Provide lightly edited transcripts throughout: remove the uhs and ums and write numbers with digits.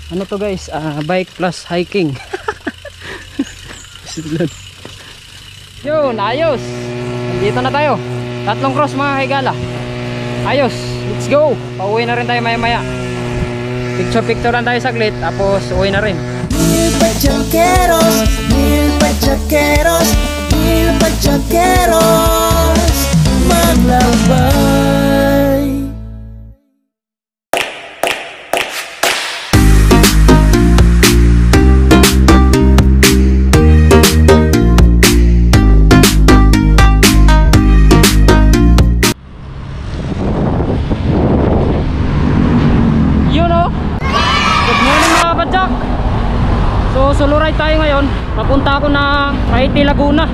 Ano to guys, bike plus hiking. Yun, ayos. Nandito na tayo. 3 cross mga higala. Ayos, let's go. Pauwi na rin tayo maya maya. Picture lang tayo saglit, tapos uwi na rin. Mil pachaqueros, mil pachaqueros, mil pachaqueros maglabay. So solo ride tayo ngayon. Papunta ako na Paiti, Laguna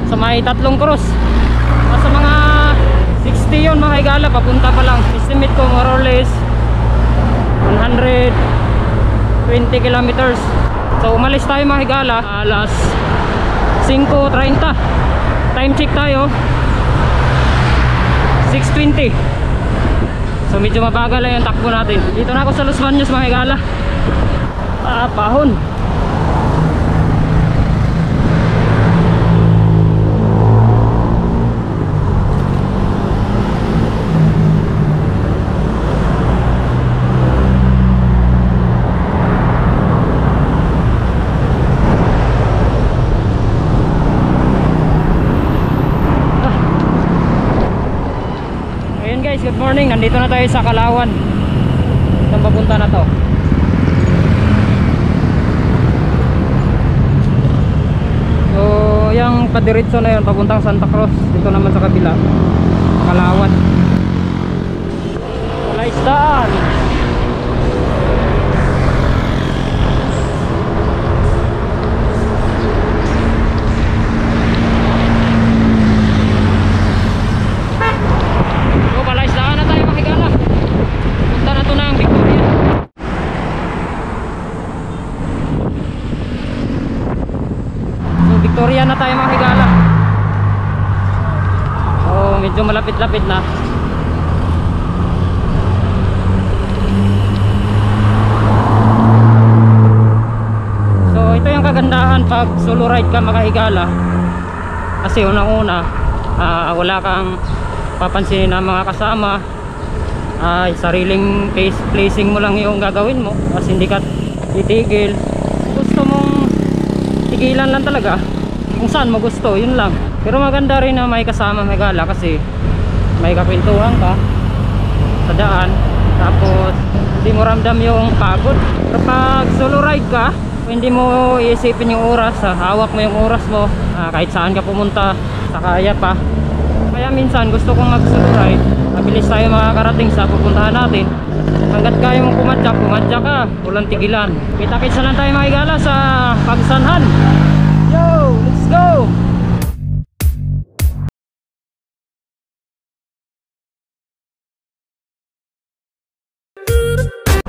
sa may 3 cross. Nasa mga 60 yun mga higala, papunta pa lang. Estimate ko more or less 120 kilometers. So umalis tayo mga higala alas 5:30. Time check tayo 6:20. So medyo mabagal lang yung takbo natin. Dito na ako sa Los Baños mga higala. Pahon. Ayun guys, good morning. Nandito na tayo sa Kalawan. Saan papunta na to? Yung padiretso na yun papuntang Santa Cruz. Dito naman sa kabila Kalawan. Wala isdaan. So wala isdaan na tayo makikala. Punta na to ng Victoria. Victoria na tayo mga higala. Oh, medyo malapit-lapit na. So ito yung kagandahan pag solo ride ka mga higala. Kasi unang-una wala kang papansinin ng mga kasama. Sariling placing mo lang yung gagawin mo. Kasi hindi ka titigil. Gusto mong tigilan lang talaga kung saan mo gusto, yun lang. Pero maganda rin na may kasama higala kasi may kapintuhan ka sa daan, tapos hindi mo ramdam yung pagod. Kapag solo ride ka, hindi mo iisipin yung oras, hawak mo yung oras mo, kahit saan ka pumunta, sakaya pa. Kaya minsan gusto kong mag solo ride, mabilis tayo makakarating sa pupuntahan natin. Hanggat kaya mong pumadyak ka, walang tigilan. Kita-kitsa lang tayo mga higala sa Pagsanhan. Yo, let's go!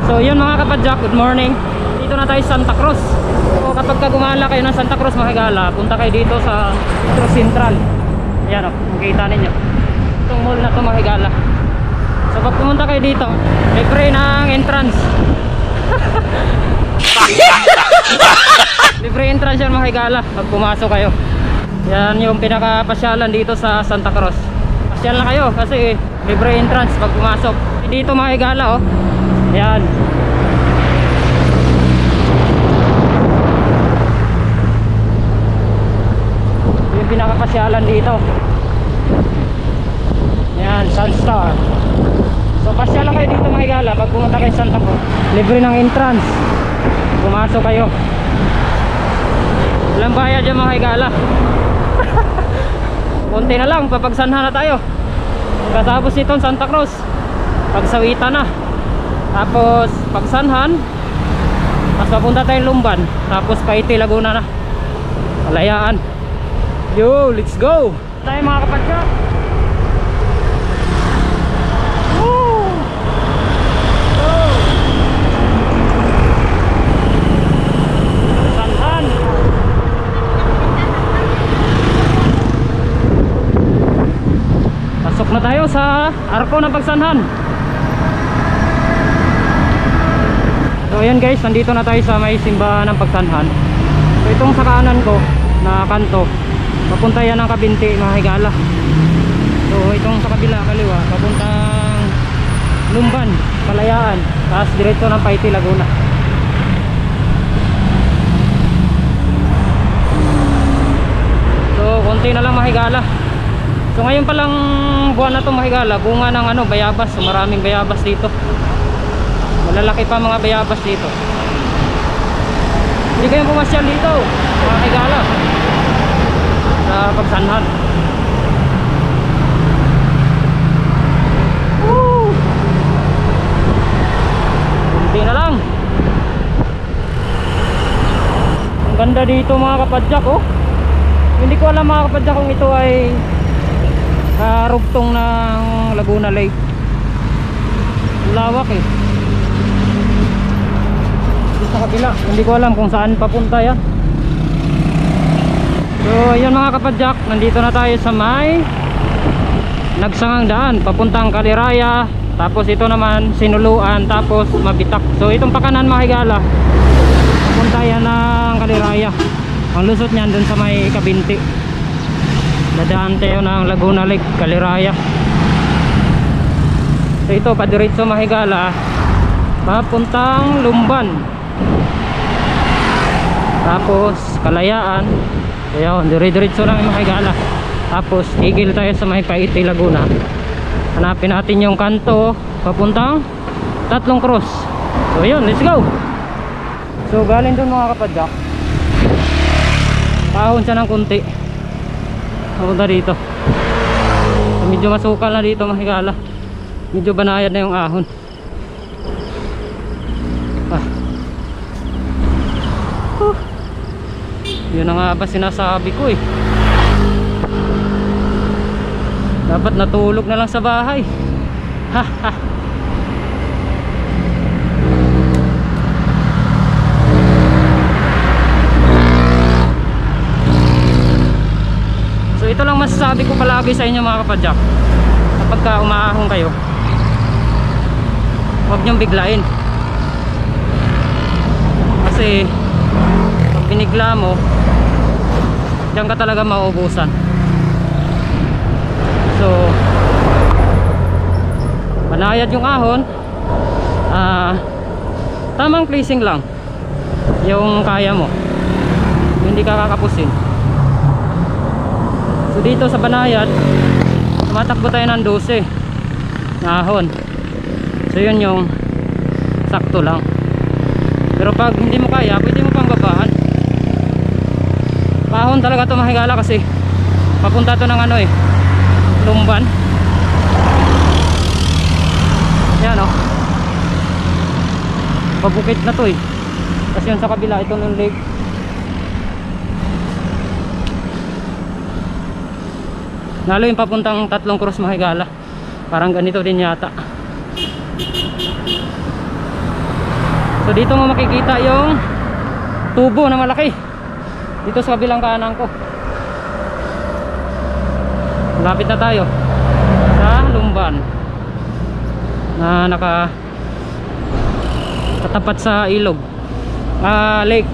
So yun mga kapadyak, good morning. Dito na tayo sa Santa Cruz. So kapag gumala kayo ng Santa Cruz mga higala, punta kayo dito sa Cruz Central. Ayan o, makikita ninyo itong mall na ito mga higala. So pag pumunta kayo dito, may free ng entrance. Libre entrance yan mga higala pag pumasok kayo. Yan yung pinakapasyalan dito sa Santa Cruz. Pasyal na kayo kasi libre entrance pag pumasok. Dito mga higala oh. Yan. Yung pinakapasyalan dito. Yan, Sunstar. So pasyal lang kayo dito mga higala pag pumunta kayo sa Santa Cruz. Libre ng entrance. Pumasok kayo. Walang bayad yung mga higala. Konti na lang, papagsanhan na tayo. Katapos nitong Santa Cruz, pagsawita na. Tapos pagsanhan, mas papunta tayong Lumban. Tapos Paiti, Laguna na. Malayaan. Yo, let's go! Tayo mga kapadya. Pasok na tayo sa arko ng Pagsanhan. So ayan guys, nandito na tayo sa may simbahan ng Pagsanhan. So itong sa kanan ko na kanto, papunta yan ng Kabinti, mga higala. So itong sa kabila, kaliwa, papuntang Lumban, Kalayaan, tapos diretso ng Paiti, Laguna. So konti na lang, mga higala. So ngayon palang buwan na itong, mga higala, bunga ng ano, bayabas. So maraming bayabas dito, malalaki pa mga bayabas dito. Hindi kayong pumasyal dito, mga higala, sa Pagsanhan. Kunti na lang. Ang ganda dito, mga kapadyak, oh. Hindi ko alam, mga kapadyak, kung ito ay karugtong ng Laguna Lake. Lawak eh. Dito sa kabila, hindi ko alam kung saan papunta yan. So ayun, mga kapadyak, nandito na tayo sa may nagsangang daan papuntang Kaliraya. Tapos ito naman Sinuluan, tapos Mabitak. So itong pakanan, mga higala, papunta yan ng Kaliraya. Ang lusot niyan dun sa may Kabinti. Dadaan tayo ng Laguna Lake, Kaliraya. So ito, padiretso, mga higala, papuntang Lumban, tapos Kalayaan. Ayun, dire-diretso lang, mga higala. Tapos tigil tayo sa may Paiti, Laguna. Hanapin natin yung kanto papuntang Tatlong Cross. So ayun, let's go. So galing dun, mga kapadyak, pahon siya ng kunti papunta dito. So, medyo masukal na dito, mga higala. Medyo banayad na yung ahon. Yun na nga ba sinasabi ko eh. Dapat natulog na lang sa bahay. So ito lang masasabi ko palagi sa inyo, mga kapadyak. Kapag ka umaahon kayo, huwag niyong biglain. Kasi pag binigla mo, diyan ka talaga mauubusan. So banayad yung ahon. Tamang placing lang yung kaya mo, hindi ka kakapusin. So dito sa banayad, tumatakbo tayo ng 12 na ahon. So yun yung sakto lang. Pero pag hindi mo kaya, pwede mo pang babaan. Pahon talaga ito, mga higala, kasi papunta to ng ano eh, Lumban. Yan oh, pabukit na to eh. Kasi yun sa kabila, ito ng lake. Lalo yung papuntang Tatlong Cross, mga higala, parang ganito din yata. So dito mo makikita yung tubo na malaki dito sa kabilang kanan ko. Lapit na tayo sa Lumban na katapat sa ilog, lake.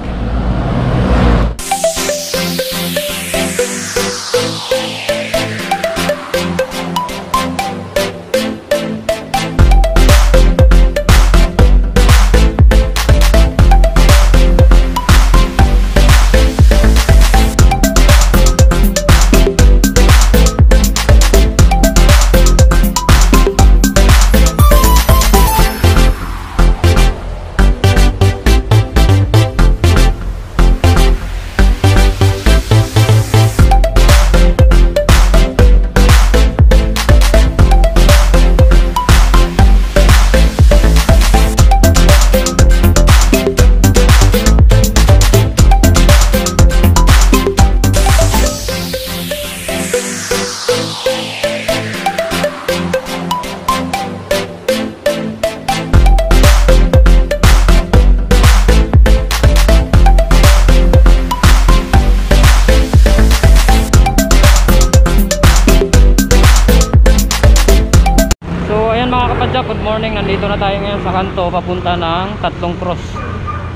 nandito na tayo ngayon sa kanto papunta ng Tatlong Cross.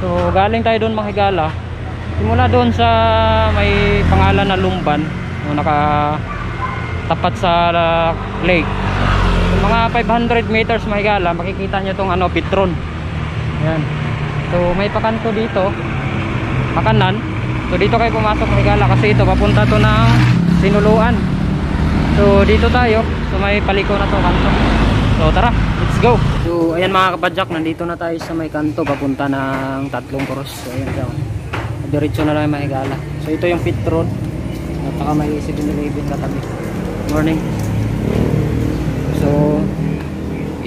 So galing tayo doon mga higala. Simula doon sa may pangalan na Lumban, nakatapat sa lake. So, mga 500 meters mga higala, makikita nyo itong Petron. Ayan. So may pakanto dito, pakanan. So dito kayo pumasok mga higala kasi ito papunta to ng Sinuluan. So dito tayo, so may paliko na to kanto. So tara, let's go. So ayan mga kapadyak, nandito na tayo sa may kanto papunta ng Tatlong Cross. So ayan daw, diretso na lang may higala. So ito yung pit road at saka may 7-Eleven katabi. Morning. So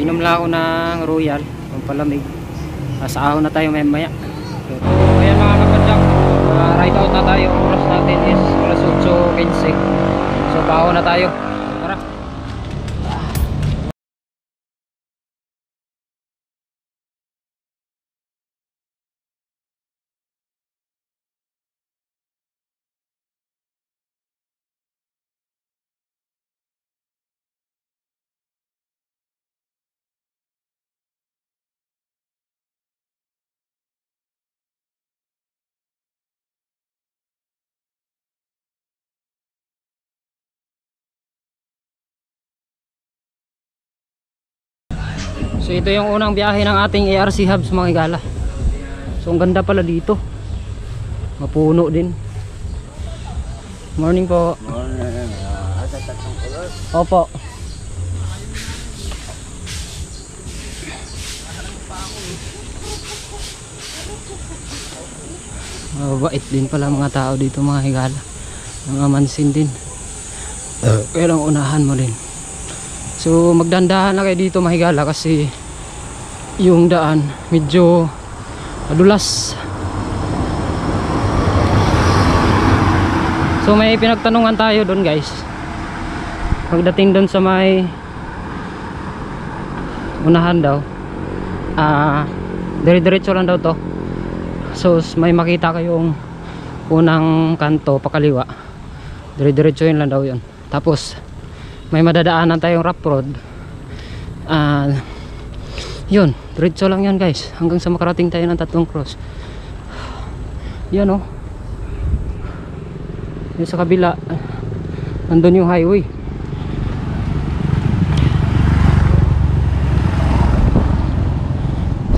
inom lang ako ng Royal, pampalamig. Sa ahon na tayo maya. So ayan mga kapadyak, ride out na tayo. Oras natin is alas 8:15. So paahon na tayo. Tara. So ito yung unang biyahe ng ating ARC Hubs mga higala. So ang ganda pala dito, mapuno din. Morning po. Morning. Opo. Mabait din pala mga tao dito mga higala. Mga mansin din. Kailang unahan mo din. So magdandahan na kayo dito mga higala kasi yung daan medyo madulas. So may pinagtanungan tayo doon guys. Pagdating doon sa may unahan daw, dire-diretso lang daw to. So may makita kayong unang kanto pakaliwa, dire-diretso yun lang daw yun. Tapos may madadaanan tayong rough road, yun, diretso lang yan guys hanggang sa makarating tayo ng Tatlong Cross. Yan oh, yung sa kabila nandun yung highway.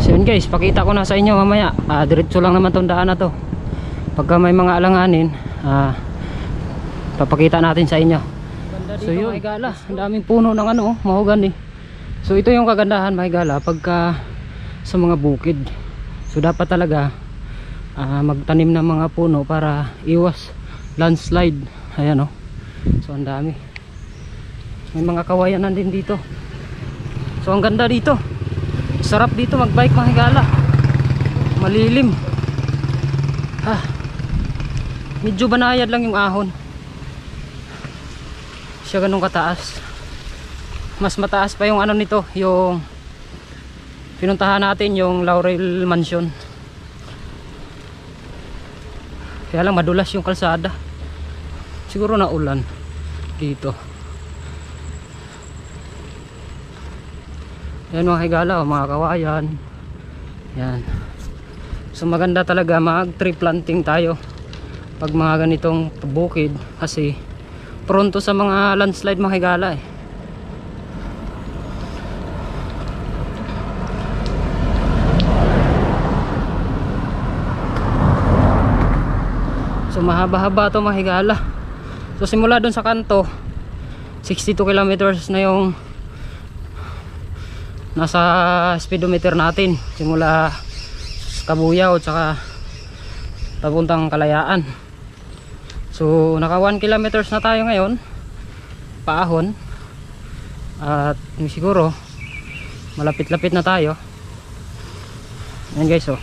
So yun guys, pakita ko na sa inyo mamaya. Diretso lang naman tong daan na to. Pagka may mga alanganin, papakita natin sa inyo. So yun, mahigala, ang daming puno ng mahogany. So ito yung kagandahan mahigala pagka sa mga bukid. So dapat talaga magtanim ng mga puno para iwas landslide. Ayan oh. So ang dami. May mga kawayanan din dito. So ang ganda dito. Sarap dito magbike mahigala. Malilim. Medyo banayad lang yung ahon. Siya ganun kataas. Mas mataas pa yung nito, yung pinuntahan natin, yung Laurel Mansion. Kaya lang madulas yung kalsada. Siguro na ulan dito. Yan mga higala, mga kawayan. Yan. So maganda talaga mag tree planting tayo pag mga ganitong bukid kasi pronto sa mga landslide mga higala eh. So mahaba-haba to mga higala. So simula dun sa kanto 62 kilometers na yung nasa speedometer natin simula Kabuyaw at saka papuntang Kalayaan. So naka 1 kilometers na tayo ngayon paahon at siguro malapit-lapit na tayo. Ayan guys oh,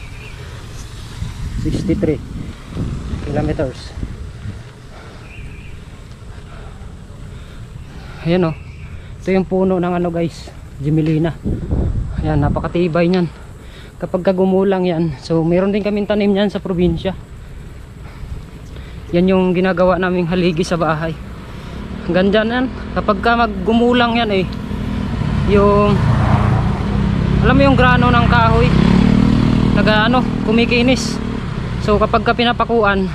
63 kilometers. Ayan oh, ito yung puno ng guys, Gemelina. Ayan, napakatibay nyan kapag gumulang yan. So meron din kaming tanim yan sa probinsya. Yan yung ginagawa naming haligi sa bahay. Ganda yan kapag ka maggumulang yan yung Alam mo yung grano ng kahoy, kumikinis. So kapag ka pinapakuan,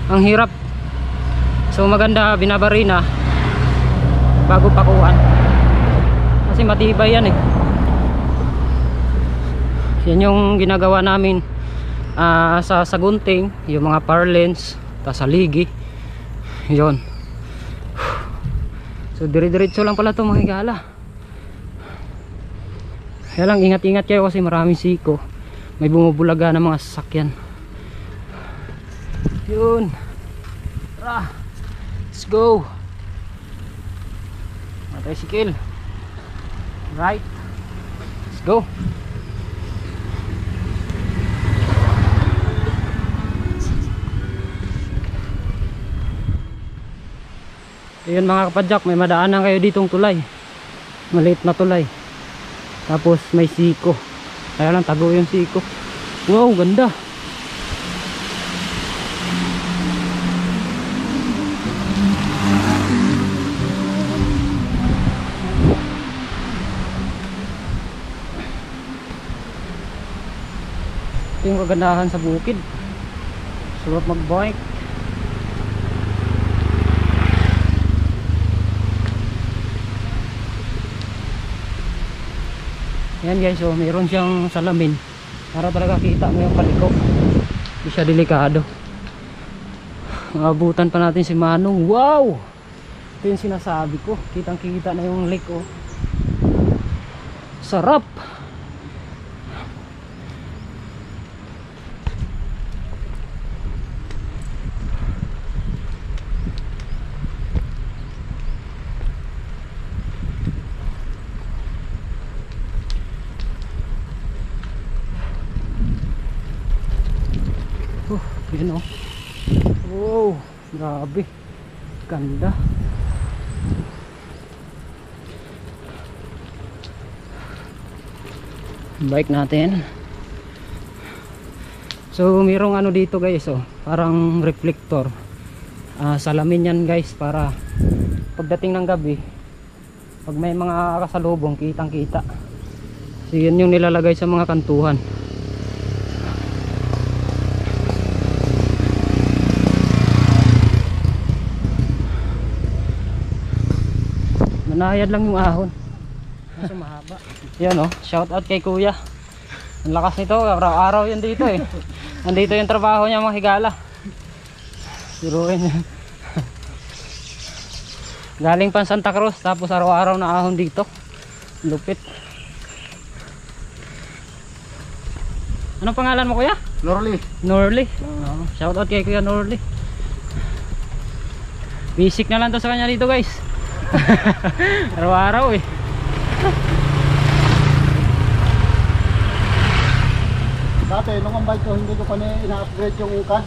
ang hirap. So maganda binabarina bago pakuan. Kasi matibay yan eh. Yan yung ginagawa namin sa Sagunting, yung mga parlens, tas sa Ligi. Yun. So dire-diretso lang pala ito mga higala. Kaya lang ingat-ingat kayo kasi maraming siko. May bumubulaga ng mga sasakyan. Yun. Tara. Let's go. Tricycle. Right. Let's go. Ayun mga kapadyak, may madaanan kayo ditong tulay. Maliit na tulay. Tapos may siko. Kaya lang tago yung siko. Wow, ganda. Ito yung kagandahan sa bukid. Sarap mag-bike. Yan guys, so mayroon siyang salamin para talaga kita mo yung paliko. Hindi siya delikado. Maabutan pa natin si Manong. Wow! Ito yung sinasabi ko. Kitang kita na yung lake oh. Sarap! Yan oh. Wow, grabe. Ganda. Bike natin. So mayroong ano dito guys oh, parang reflector. Salamin yan guys para pagdating ng gabi, pag may mga kasalubong, kitang kita. So yan yung nilalagay sa mga kantuhan. Manayad lang yung ahon. Mas mahaba. Yan oh, shout out kay kuya. Ang lakas nito, araw-araw yan dito eh. Nandito yung trabaho niya mga higala. Siruin yan. Galing pa Santa Cruz, tapos araw-araw na ahon dito. Lupit. Anong pangalan mo kuya? Norly. Norly. Oh, shout out kay kuya Norly. Basic na lang to sa kanya dito guys. Araw-araw eh. Dati nung ang bike ko hindi ko pa ina-upgrade yung ungkad.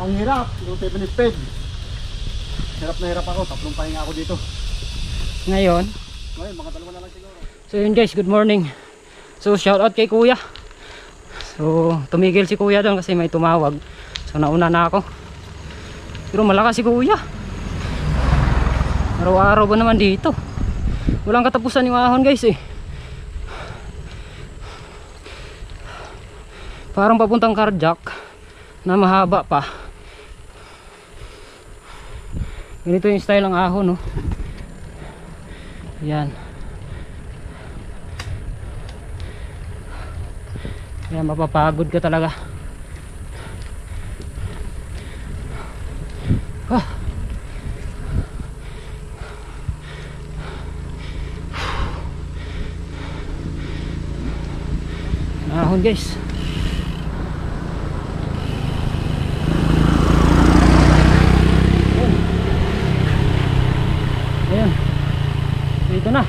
Ang hirap, yung 7 speed. Hirap na hirap ako, tatlong pahinga ako dito. Ngayon Mga dalawa na lang siguro. so yun guys, good morning. So shout out kay kuya. So tumigil si kuya doon kasi may tumawag. So nauna na ako. Pero malakas si kuya. Araw-araw ba naman dito? Walang katapusan yung ahon guys eh. Parang papuntang Carjack na mahaba pa. Ganito yung style ng ahon no. Yan. Yan, mapapagod ka talaga. Ahon guys. Ayan. Dito na.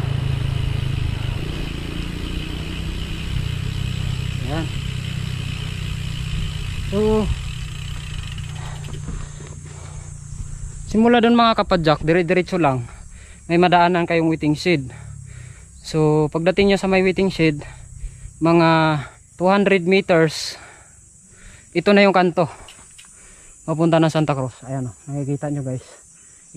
Ayan. So simula doon mga kapadyak, dire-diretso lang. May madaanan kayong waiting shed. So pagdating nyo sa may waiting shed, mga 200 meters, ito na yung kanto papunta ng Santa Cruz. Ayan o, nakikita nyo guys,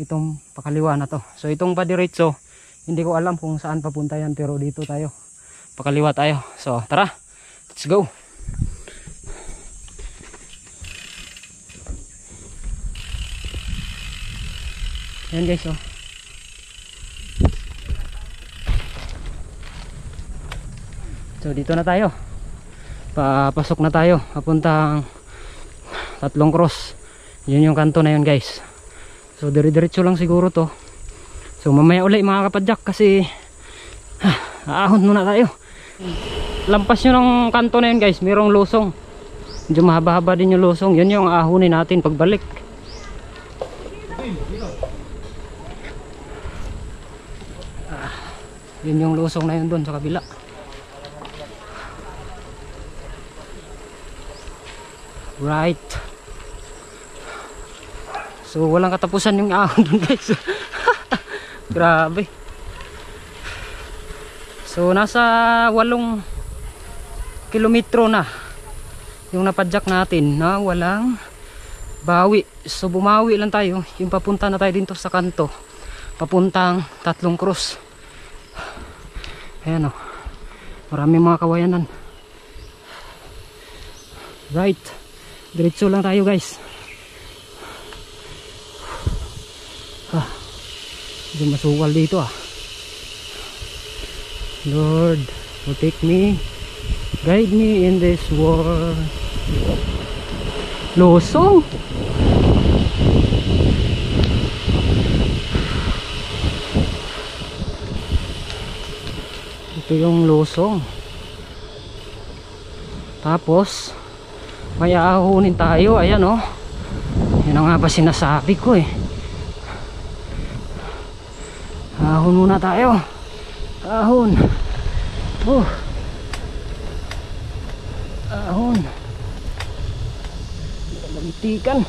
itong pakaliwa na to. So itong padiretso, hindi ko alam kung saan papunta yan, pero dito tayo pakaliwa tayo. So tara, let's go. Yan guys, oh. So dito na tayo. Papasok na tayo papuntang Tatlong Cross. Yun yung kanto na yun guys. So dire-diretso lang siguro to. So mamaya ulit mga kapadyak kasi aahon muna tayo. Lampas nyo ng kanto na yun guys, mayroong lusong. Medyo mahaba-haba din yung lusong. Yun yung aahonin natin pagbalik. Yun yung lusong na yun doon sa kabila. Right. So walang katapusan yung ahon doon guys. Grabe. So nasa 8 kilometro na yung napadyak natin na walang bawi. So bumawi lang tayo. Yung papunta na tayo dito sa kanto, papuntang Tatlong Cross. Ayan o, maraming mga kawayanan. Right, diretso lang tayo guys. Hindi masukal dito ah. Lord, protect me, guide me in this world. Losong. Ito yung lusong. Tapos may aahunin tayo. Ayan o, yun ang nga ba sinasabi ko eh. Ahon muna tayo. Ahon. Ahon. Magitikan.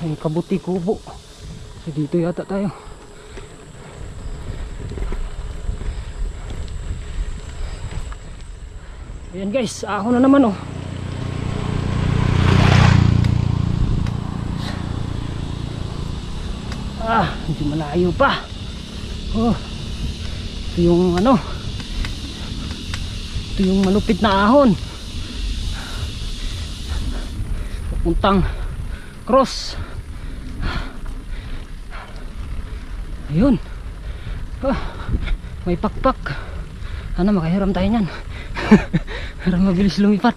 May kabuti kubo. So dito yata tayo. Ayan guys, ahon na naman oh. Hindi malayo pa. Oh. Ito yung ano. Ito yung malupit na ahon. Papuntang Cross. Ayun. May pakpak. Ano, makahiram tayo nyan. Para mabilis lumipat.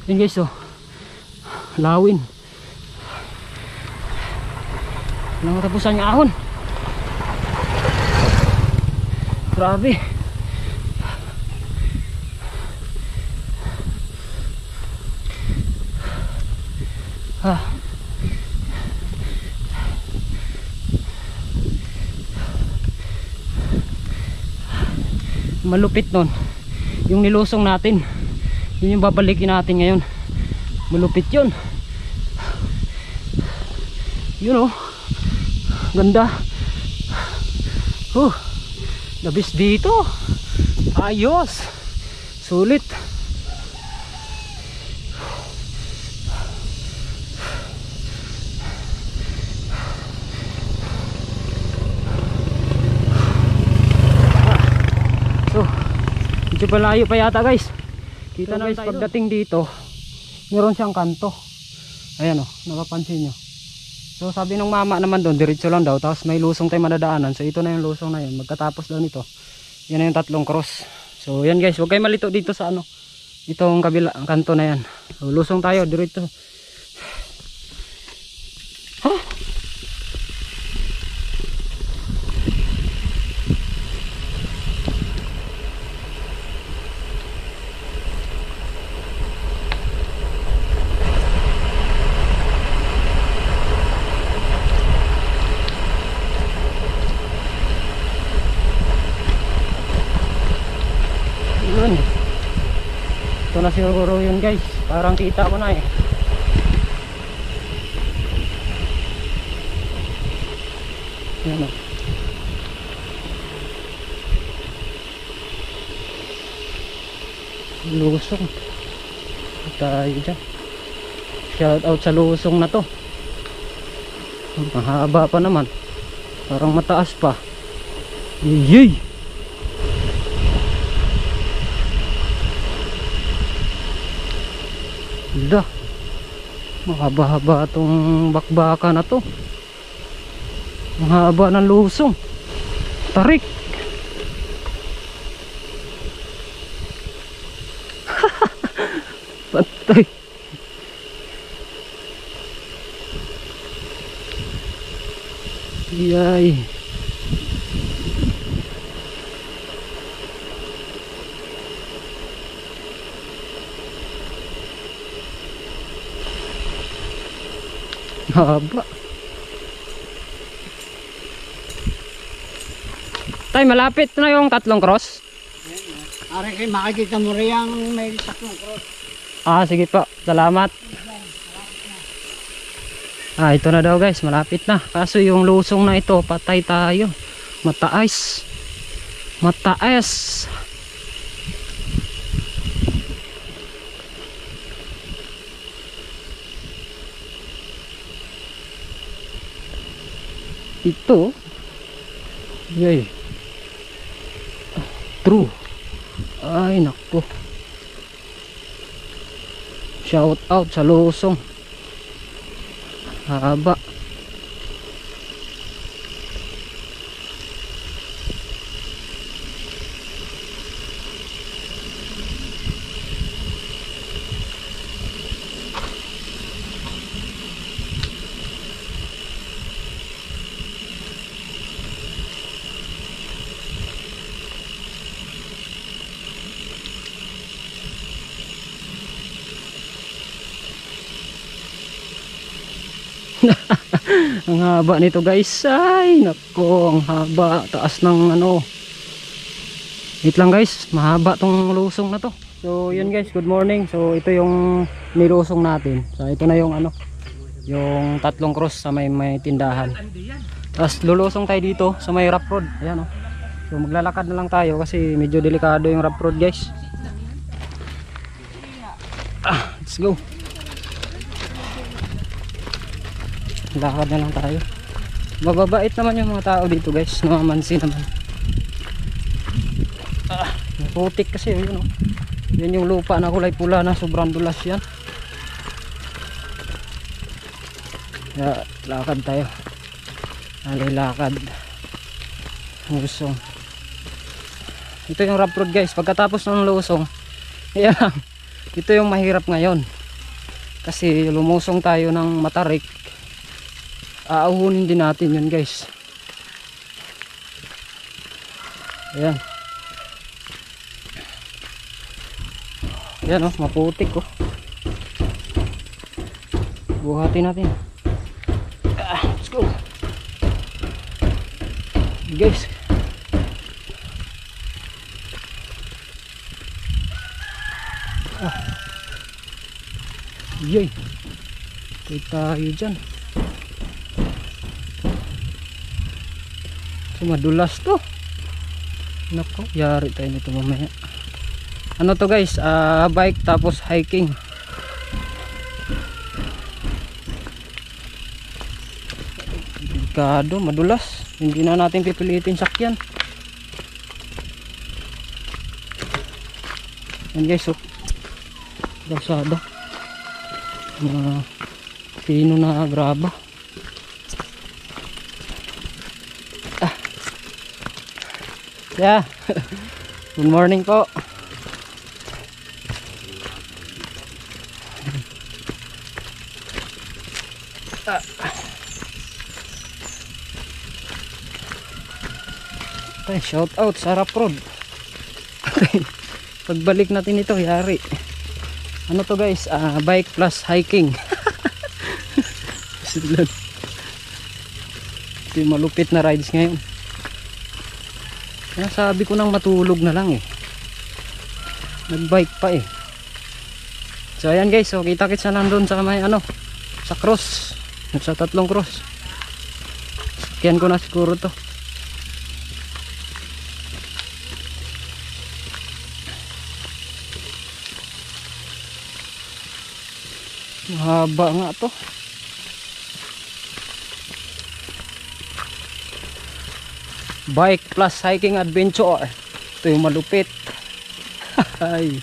Yun guys oh, lawin. Walang matapusan yung ahon. Grabe. Malupit nun yung nilusong natin. Yun yung babalikin natin ngayon. Malupit yun. Yun oh, ganda. Labis dito. Ayos. Sulit. Medyo palayo pa yata guys. Kita na guys, pagdating dito meron siyang kanto. Ayan o, napapansin nyo. So sabi ng mama naman doon, diretso lang daw, tapos may lusong tayo madadaanan. So ito na yung lusong na yun. Magkatapos daw nito, yan na yung 3 cross. So yan guys, huwag kayo malito dito sa ano, itong kabila, ang kanto na yan. So lusong tayo diretso. Huh? Ito na siguro yun guys, parang kita ko na eh. Yan o. Lusong tayo dyan. Shout out sa lusong na to. Mahaba pa naman, parang mataas pa. Yey! Dah, mahaba-haba itong bakbaka na to. Mahaba ng lusong. Tarik. Patay. Yay. Haba. Tay, malapit na yung 3 cross. Ari kayo makikita mo rin yung may 3 cross. Ah, sige po. Salamat. Ah, ito na daw guys. Malapit na. Kaso yung lusong na ito, patay tayo. Mataas. Mataas. Ito. Yay. True. Ay, nako. Shout out sa lusong. Haba. Ang haba nito guys. Ay nako, ang haba. Taas ng ano. Wait lang guys, mahaba tong lusong na to. So yun guys, good morning. So ito yung nilusong natin. So ito na yung ano, yung 3 cross sa may tindahan. Tapos lulusong tayo dito sa may rough road. Ayan o. So maglalakad na lang tayo kasi medyo delikado yung rough road guys. Let's go. Lakad na lang tayo. Mababait naman yung mga tao dito guys. Namamansin naman. Putik kasi yun, oh. Yan yung lupa na kulay pula na sobrang dulas yan. Kaya lakad tayo. Lakad. Lusong. Ito yung rough road guys. Pagkatapos ng lusong, ayan, ito yung mahirap ngayon. Kasi lumusong tayo ng matarik. Aahunin din natin yun guys. Ayan. Ayan oh, maputik oh. Buhatin natin. Let's go guys. Yay. Kita tayo dyan. So madulas to. Nako, yari tayo nito mamaya. Ano to guys, bike tapos hiking. Delikado, madulas. Hindi na natin pipilitin sakyan. Yan guys, oh. Kalsada. Pino na graba. Yeah. Good morning po. Okay, shout out sa Raprod. Okay. Pagbalik natin ito, yari. Ano to guys? Bike plus hiking. Ito yung malupit na rides ngayon. Kaya sabi ko nang matulog na lang eh. Nagbike pa eh. So ayan guys, so kita-kits na lang doon sa may ano, sa cross, sa tatlong cross. Sakyan ko na siguro to. Mahaba nga to. Bike plus hiking adventure. Ito yung malupit. Ay.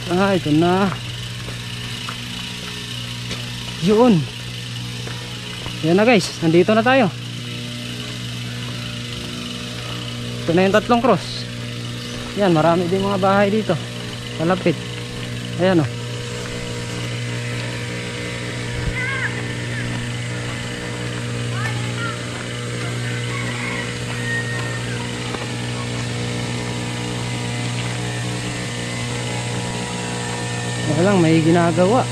Ito na. Yun. Yan na guys, nandito na tayo. Ito na yung tatlong cross. Yan, marami din mga bahay dito. Malapit. Ayan o. Wala lang, may ginagawa.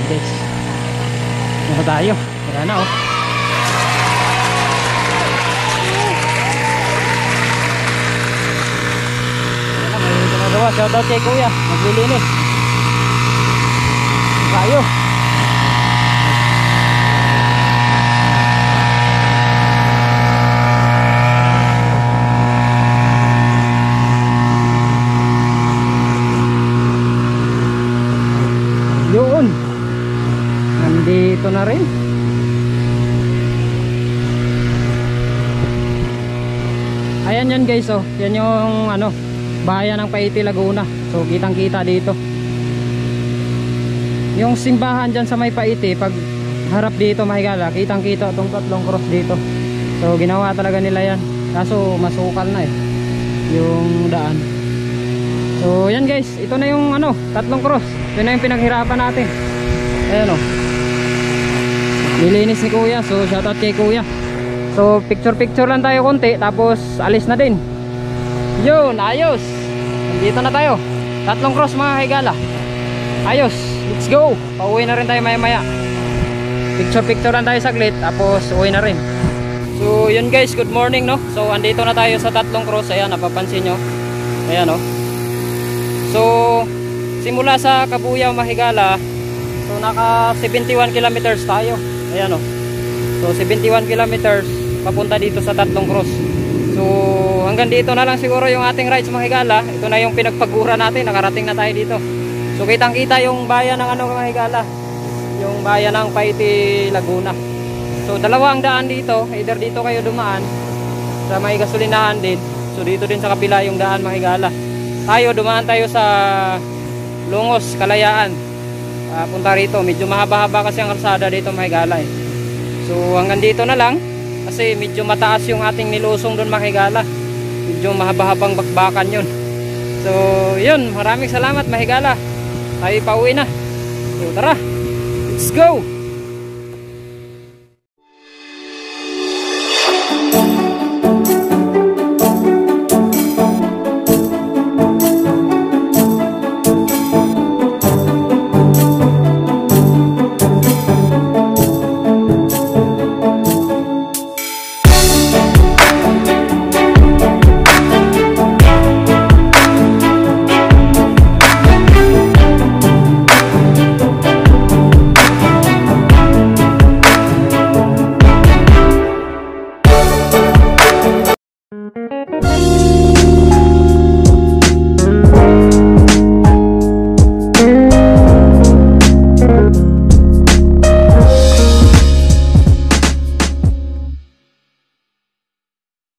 Guys, ano tayo? Wala na oh. Wala, may ginagawa. Shoutout kay kuya, maglilinis tayo. Yun, nandito na rin. Ayan yan guys, oh. Yan yung ano, bayan ng Paiti, Laguna. So kitang kita dito yung simbahan dyan sa may Paiti. Pag harap dito mahigala, kitang kita itong tatlong cross dito. So ginawa talaga nila yan, kaso masukal na eh yung daan. So yan guys, ito na yung ano, tatlong cross. Ito na yung pinaghirapan natin. Ayan o, nilinis ni kuya. So shoutout kay kuya. So picture lang tayo konti, tapos alis na din. Yun, ayos. Nandito na tayo, tatlong cross mga higala. Ayos, let's go. Pauwi na rin tayo maya maya. Picture lang tayo saglit, tapos uwi na rin. So yun guys, good morning no. So andito na tayo sa tatlong cross. Ayan, napapansin nyo. Ayan o. So simula sa Kabuyaw, Mahigala, so naka 71 kilometers tayo. Ayan o. So 71 kilometers papunta dito sa tatlong cross. So hanggang dito na lang siguro yung ating rides Mahigala. Ito na yung pinagpagura natin, nakarating na tayo dito. So kitang kita yung bayan ng ano Mahigala, yung bayan ng Paiti, Laguna. So dalawang daan dito, either dito kayo dumaan sa may gasolinahan din. So dito din sa kapila yung daan Mahigala. Tayo dumaan tayo sa Lungos, Kalayaan. Punta rito, medyo mahaba-haba kasi ang kalsada dito Mahigala eh. So hanggang dito na lang kasi medyo mataas yung ating nilusong doon Mahigala. Medyo mahaba-habang bakbakan yun. So yun, maraming salamat Mahigala. Tayo pauwi na. So tara, let's go.